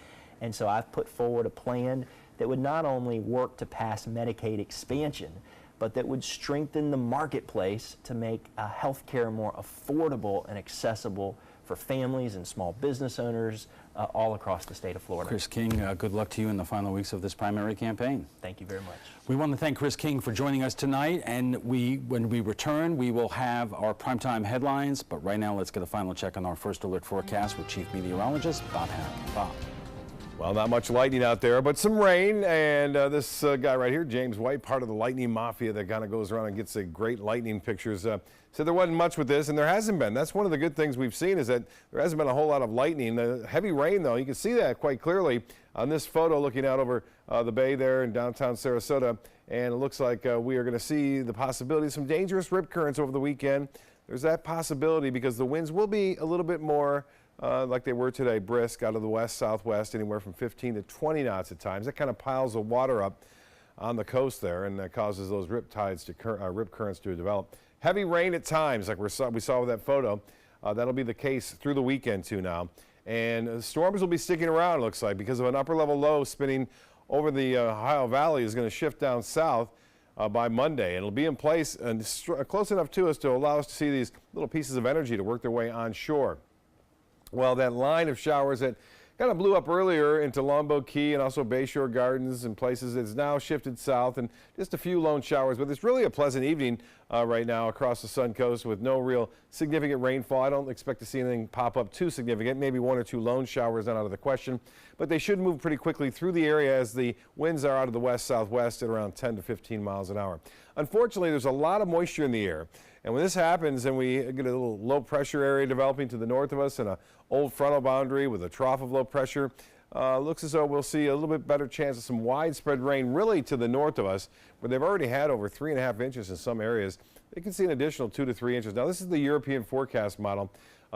And so I've put forward a plan that would not only work to pass Medicaid expansion, but that would strengthen the marketplace to make health care more affordable and accessible for families and small business owners all across the state of Florida. Chris King, good luck to you in the final weeks of this primary campaign. Thank you very much. We want to thank Chris King for joining us tonight, and when we return, we will have our primetime headlines, but right now let's get a final check on our first alert forecast with Chief Meteorologist Bob Harrigan. Bob. Well, not much lightning out there, but some rain, and this guy right here, James White, part of the lightning mafia that kind of goes around and gets great lightning pictures, said there wasn't much with this, and there hasn't been. That's one of the good things we've seen, is that there hasn't been a whole lot of lightning. Heavy rain, though, you can see that quite clearly on this photo looking out over the bay there in downtown Sarasota, and it looks like we are going to see the possibility of some dangerous rip currents over the weekend. There's that possibility because the winds will be a little bit more like they were today, brisk out of the west-southwest, anywhere from 15 to 20 knots at times. That kind of piles the water up on the coast there, and that causes those rip currents to develop. Heavy rain at times, like we saw with that photo. That'll be the case through the weekend too now. And storms will be sticking around, it looks like, because of an upper-level low spinning over the Ohio Valley is going to shift down south by Monday. It'll be in place and close enough to us to allow us to see these little pieces of energy to work their way onshore. Well, that line of showers that kind of blew up earlier into Longboat Key and also Bayshore Gardens and places, it's now shifted south, and just a few lone showers. But it's really a pleasant evening right now across the Sun Coast with no real significant rainfall. I don't expect to see anything pop up too significant. Maybe 1 or 2 lone showers, not out of the question. But they should move pretty quickly through the area as the winds are out of the west-southwest at around 10 to 15 miles an hour. Unfortunately, there's a lot of moisture in the air. And when this happens and we get a little low pressure area developing to the north of us and an old frontal boundary with a trough of low pressure, looks as though we'll see a little bit better chance of some widespread rain really to the north of us, where they've already had over 3.5 inches in some areas. They can see an additional 2 to 3 inches. Now, this is the European forecast model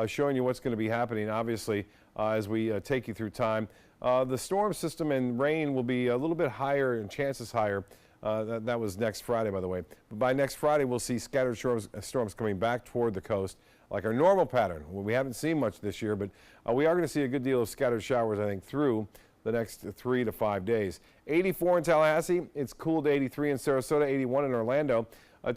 showing you what's going to be happening, obviously, as we take you through time. The storm system and rain will be a little bit higher and chances higher. That was next Friday, by the way. But by next Friday, we'll see scattered storms coming back toward the coast, like our normal pattern. Well, we haven't seen much this year, but we are going to see a good deal of scattered showers, I think, through the next 3 to 5 days. 84 in Tallahassee. It's cool to 83 in Sarasota, 81 in Orlando.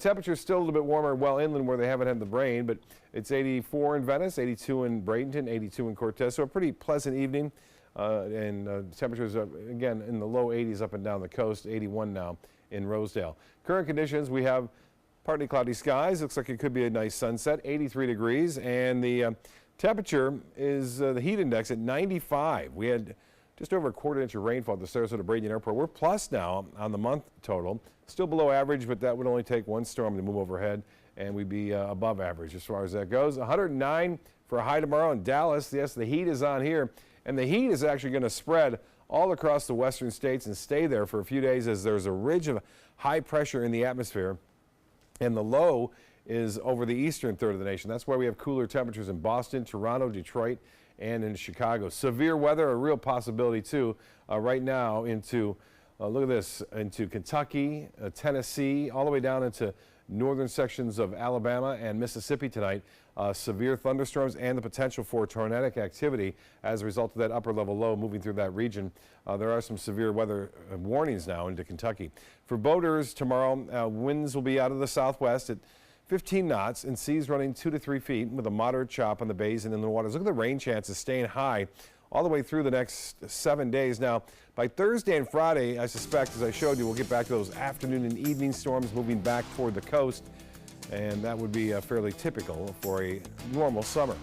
Temperature's still a little bit warmer well inland where they haven't had the rain, but it's 84 in Venice, 82 in Bradenton, 82 in Cortez. So a pretty pleasant evening. Temperatures, again, in the low 80s up and down the coast, 81 now in Rosedale. Current conditions, we have partly cloudy skies. Looks like it could be a nice sunset, 83 degrees. And the temperature is the heat index at 95. We had just over a quarter inch of rainfall at the Sarasota Bradenton Airport. We're plus now on the month total. Still below average, but that would only take one storm to move overhead, and we'd be above average as far as that goes. 109 for a high tomorrow in Dallas. Yes, the heat is on here, and the heat is actually going to spread all across the western states and stay there for a few days as there's a ridge of high pressure in the atmosphere, and the low is over the eastern third of the nation. That's why we have cooler temperatures in Boston, Toronto, Detroit, and in Chicago. Severe weather, a real possibility too, right now into, look at this, into Kentucky, Tennessee, all the way down into northern sections of Alabama and Mississippi tonight. Severe thunderstorms and the potential for tornadic activity as a result of that upper level low moving through that region. There are some severe weather warnings now into Kentucky. For boaters tomorrow, winds will be out of the southwest at 15 knots and seas running 2 to 3 feet with a moderate chop on the bays and in the waters. Look at the rain chances staying high all the way through the next 7 days. Now, by Thursday and Friday, I suspect, as I showed you, we'll get back to those afternoon and evening storms moving back toward the coast, and that would be fairly typical for a normal summer.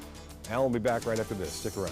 Alan will be back right after this. Stick around.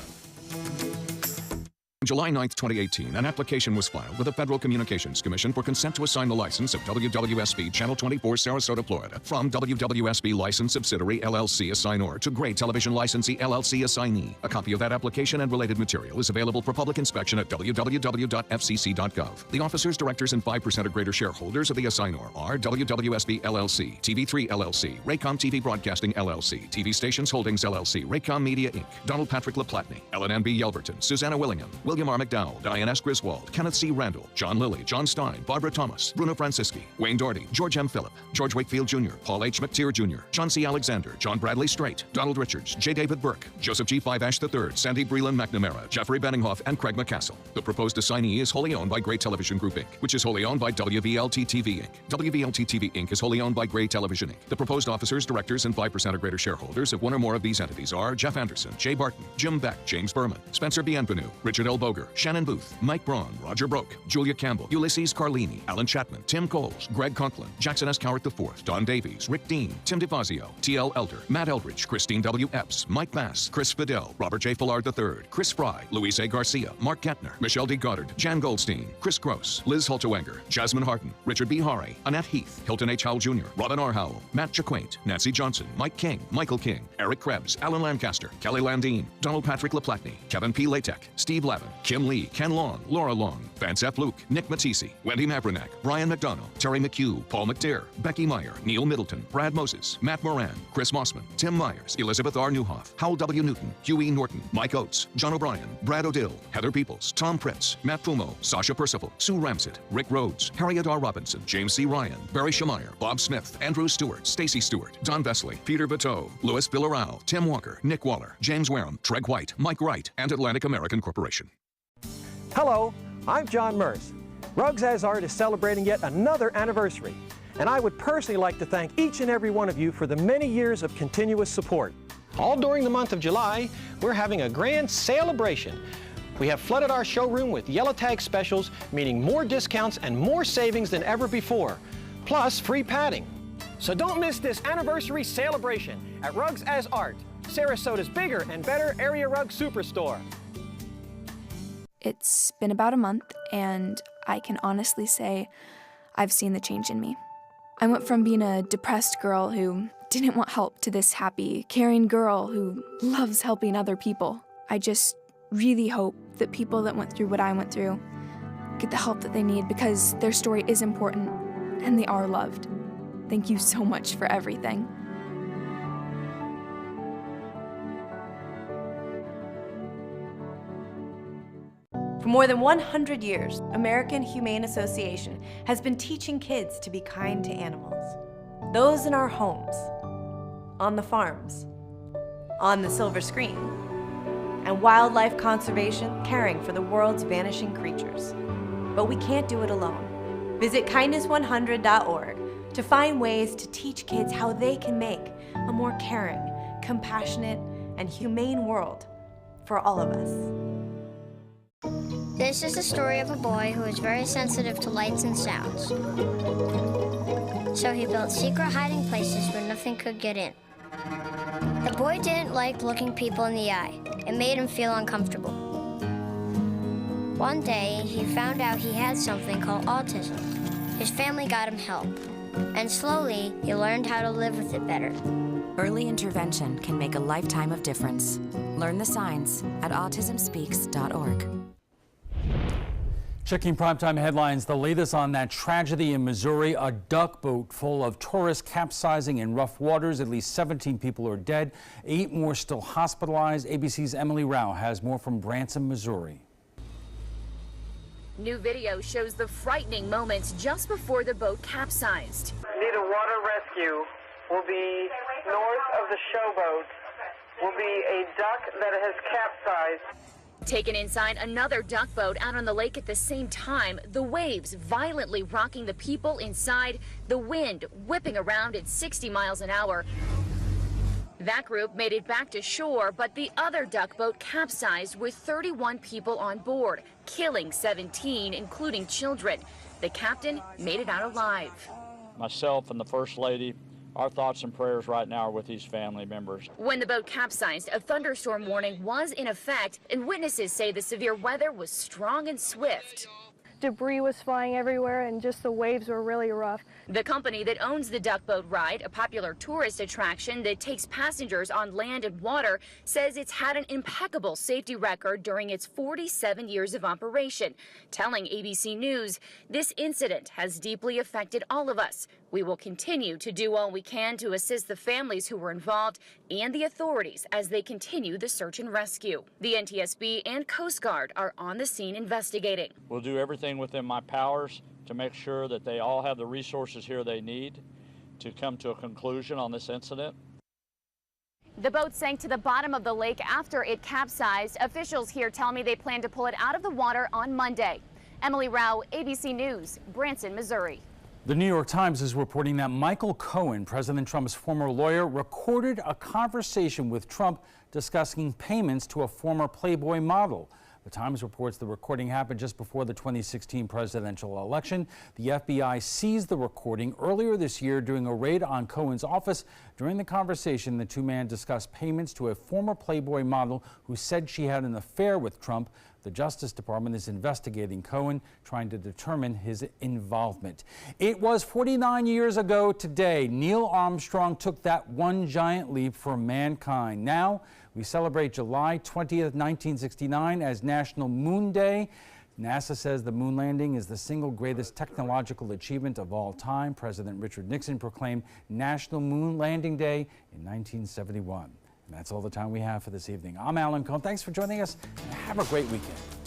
On July 9, 2018, an application was filed with the Federal Communications Commission for consent to assign the license of WWSB Channel 24 Sarasota, Florida from WWSB License Subsidiary LLC Assignor to Gray Television Licensee LLC Assignee. A copy of that application and related material is available for public inspection at www.fcc.gov. The officers, directors, and 5% or greater shareholders of the Assignor are WWSB LLC, TV3 LLC, Raycom TV Broadcasting LLC, TV Stations Holdings LLC, Raycom Media Inc., Donald Patrick LaPlatney, Ellen M. B. Yelverton, Susanna Willingham, William R. McDowell, Diane S. Griswold, Kenneth C. Randall, John Lilly, John Stein, Barbara Thomas, Bruno Francisci, Wayne Doherty, George M. Phillip, George Wakefield Jr., Paul H. McTeer Jr., John C. Alexander, John Bradley Strait, Donald Richards, J. David Burke, Joseph G. Five-Ash III, Sandy Breland McNamara, Jeffrey Benninghoff, and Craig McCassell. The proposed assignee is wholly owned by Gray Television Group, Inc., which is wholly owned by WVLT-TV, Inc. WVLT-TV, Inc. is wholly owned by Gray Television, Inc. The proposed officers, directors, and 5% or greater shareholders of one or more of these entities are Jeff Anderson, Jay Barton, Jim Beck, James Berman, Spencer Bienvenu, Richard L. Boger, Shannon Booth, Mike Braun, Roger Broke, Julia Campbell, Ulysses Carlini, Alan Chapman, Tim Coles, Greg Conklin, Jackson S. Cowart IV, Don Davies, Rick Dean, Tim DeFazio, T.L. Elder, Matt Eldridge, Christine W. Epps, Mike Bass, Chris Fidel, Robert J. Fillard III, Chris Fry, Luis A. Garcia, Mark Kettner, Michelle D. Goddard, Jan Goldstein, Chris Gross, Liz Holtewanger, Jasmine Harden, Richard B. Hare, Annette Heath, Hilton H. Howell Jr., Robin R. Howell, Matt Jaquaint, Nancy Johnson, Mike King, Michael King, Eric Krebs, Alan Lancaster, Kelly Landine, Donald Patrick LaPlatney, Kevin P. Latek, Steve Lavin, Kim Lee, Ken Long, Laura Long, Vance F. Luke, Nick Matisi, Wendy Mabranak, Brian McDonough, Terry McHugh, Paul McDare, Becky Meyer, Neil Middleton, Brad Moses, Matt Moran, Chris Mossman, Tim Myers, Elizabeth R. Newhoff, Howell W. Newton, Huey Norton, Mike Oates, John O'Brien, Brad O'Dill, Heather Peoples, Tom Pritz, Matt Fumo, Sasha Percival, Sue Ramsett, Rick Rhodes, Harriet R. Robinson, James C. Ryan, Barry Schemeyer, Bob Smith, Andrew Stewart, Stacy Stewart, Don Vesley, Peter Bateau, Louis Villarao, Tim Walker, Nick Waller, James Wareham, Treg White, Mike Wright, and Atlantic American Corporation. Hello, I'm John Merce. Rugs As Art is celebrating yet another anniversary, and I would personally like to thank each and every one of you for the many years of continuous support. All during the month of July, we're having a grand celebration. We have flooded our showroom with yellow tag specials, meaning more discounts and more savings than ever before, plus free padding. So don't miss this anniversary celebration at Rugs As Art, Sarasota's bigger and better area rug superstore. It's been about a month, and I can honestly say I've seen the change in me. I went from being a depressed girl who didn't want help to this happy, caring girl who loves helping other people. I just really hope that people that went through what I went through get the help that they need, because their story is important and they are loved. Thank you so much for everything. For more than 100 years, American Humane Association has been teaching kids to be kind to animals. Those in our homes, on the farms, on the silver screen, and wildlife conservation, caring for the world's vanishing creatures. But we can't do it alone. Visit kindness100.org to find ways to teach kids how they can make a more caring, compassionate, and humane world for all of us. This is the story of a boy who was very sensitive to lights and sounds. So he built secret hiding places where nothing could get in. The boy didn't like looking people in the eye. It made him feel uncomfortable. One day, he found out he had something called autism. His family got him help, and slowly, he learned how to live with it better. Early intervention can make a lifetime of difference. Learn the signs at autismspeaks.org. Checking primetime headlines, the latest on that tragedy in Missouri, a duck boat full of tourists capsizing in rough waters. At least 17 people are dead, 8 more still hospitalized. ABC's Emily Rao has more from Branson, Missouri. New video shows the frightening moments just before the boat capsized. Need a water rescue. Will be north of the showboat. Will be a duck that has capsized. Taken inside another duck boat out on the lake at the same time, the waves violently rocking the people inside, the wind whipping around at 60 miles an hour. That group made it back to shore, but the other duck boat capsized with 31 people on board, killing 17, including children. The captain made it out alive. Myself and the First Lady, our thoughts and prayers right now are with these family members. When the boat capsized, a thunderstorm warning was in effect, and witnesses say the severe weather was strong and swift. Debris was flying everywhere and just the waves were really rough. The company that owns the duck boat ride, a popular tourist attraction that takes passengers on land and water, says it's had an impeccable safety record during its 47 years of operation. Telling ABC News, this incident has deeply affected all of us. We will continue to do all we can to assist the families who were involved and the authorities as they continue the search and rescue. The NTSB and Coast Guard are on the scene investigating. We'll do everything within my powers to make sure that they all have the resources here they need to come to a conclusion on this incident. The boat sank to the bottom of the lake after it capsized. Officials here tell me they plan to pull it out of the water on Monday. Emily Rao, ABC News, Branson, Missouri. The New York Times is reporting that Michael Cohen, President Trump's former lawyer, recorded a conversation with Trump discussing payments to a former Playboy model. The Times reports the recording happened just before the 2016 presidential election. The FBI seized the recording earlier this year during a raid on Cohen's office. During the conversation, the two men discussed payments to a former Playboy model who said she had an affair with Trump. The Justice Department is investigating Cohen, trying to determine his involvement. It was 49 years ago today. Neil Armstrong took that one giant leap for mankind. Now, we celebrate July 20th, 1969 as National Moon Day. NASA says the moon landing is the single greatest technological achievement of all time. President Richard Nixon proclaimed National Moon Landing Day in 1971. And that's all the time we have for this evening. I'm Alan Cohn. Thanks for joining us, and have a great weekend.